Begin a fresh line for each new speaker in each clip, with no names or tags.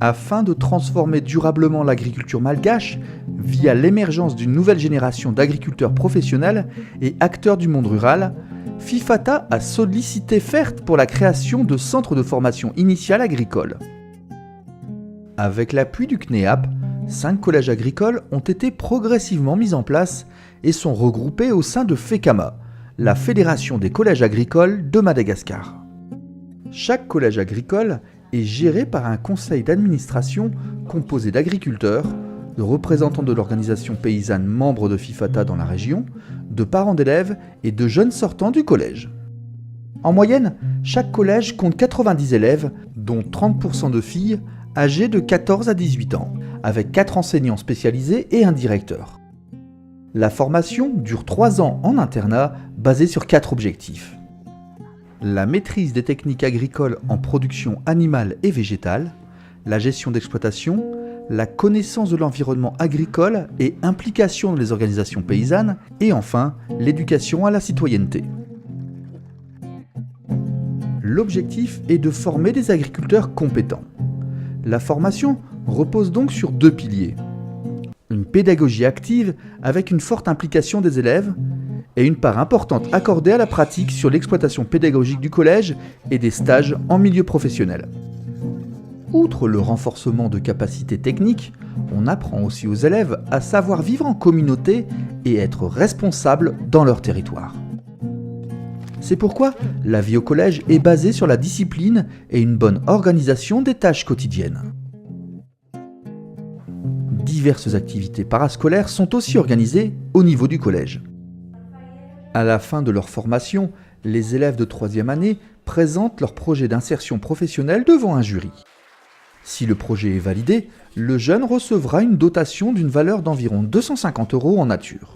Afin de transformer durablement l'agriculture malgache via l'émergence d'une nouvelle génération d'agriculteurs professionnels et acteurs du monde rural, FIFATA a sollicité FERT pour la création de centres de formation initiale agricole. Avec l'appui du CNEAP, 5 collèges agricoles ont été progressivement mis en place et sont regroupés au sein de FECAMA, la Fédération des collèges agricoles de Madagascar. Chaque collège agricole est géré par un conseil d'administration composé d'agriculteurs, de représentants de l'organisation paysanne membres de FIFATA dans la région, de parents d'élèves et de jeunes sortants du collège. En moyenne, chaque collège compte 90 élèves, dont 30% de filles, âgées de 14 à 18 ans, avec 4 enseignants spécialisés et un directeur. La formation dure 3 ans en internat, basée sur 4 objectifs. La maîtrise des techniques agricoles en production animale et végétale, la gestion d'exploitation, la connaissance de l'environnement agricole et implication dans les organisations paysannes, et enfin, l'éducation à la citoyenneté. L'objectif est de former des agriculteurs compétents. La formation repose donc sur 2 piliers. Une pédagogie active avec une forte implication des élèves et une part importante accordée à la pratique sur l'exploitation pédagogique du collège et des stages en milieu professionnel. Outre le renforcement de capacités techniques, on apprend aussi aux élèves à savoir vivre en communauté et être responsables dans leur territoire. C'est pourquoi la vie au collège est basée sur la discipline et une bonne organisation des tâches quotidiennes. Diverses activités parascolaires sont aussi organisées au niveau du collège. À la fin de leur formation, les élèves de 3e année présentent leur projet d'insertion professionnelle devant un jury. Si le projet est validé, le jeune recevra une dotation d'une valeur d'environ 250 € en nature.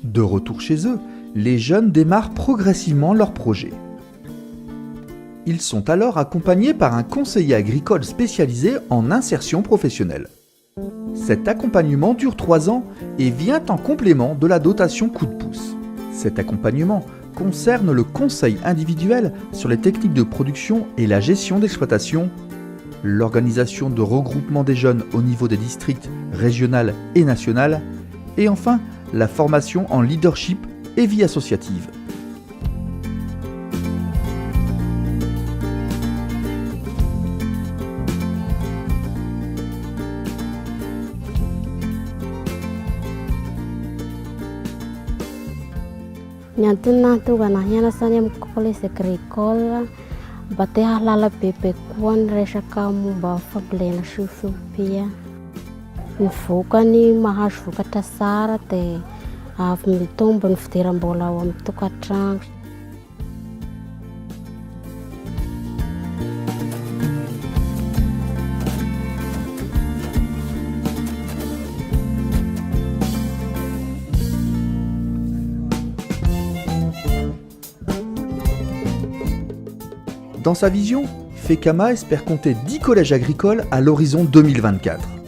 De retour chez eux, les jeunes démarrent progressivement leur projet. Ils sont alors accompagnés par un conseiller agricole spécialisé en insertion professionnelle. Cet accompagnement dure 3 ans et vient en complément de la dotation coup de pouce. Cet accompagnement concerne le conseil individuel sur les techniques de production et la gestion d'exploitation, l'organisation de regroupement des jeunes au niveau des districts régional et national, et enfin la formation en leadership et vie associative.
Niantena tu kana hiana sanya college agricole bate halala pepe kuan resha kamu ba fablena shushu pia nfukani mahash fukata sara te afmitombo nftira mbola wa mtukatrang.
Dans sa vision, FECAMA espère compter 10 collèges agricoles à l'horizon 2024.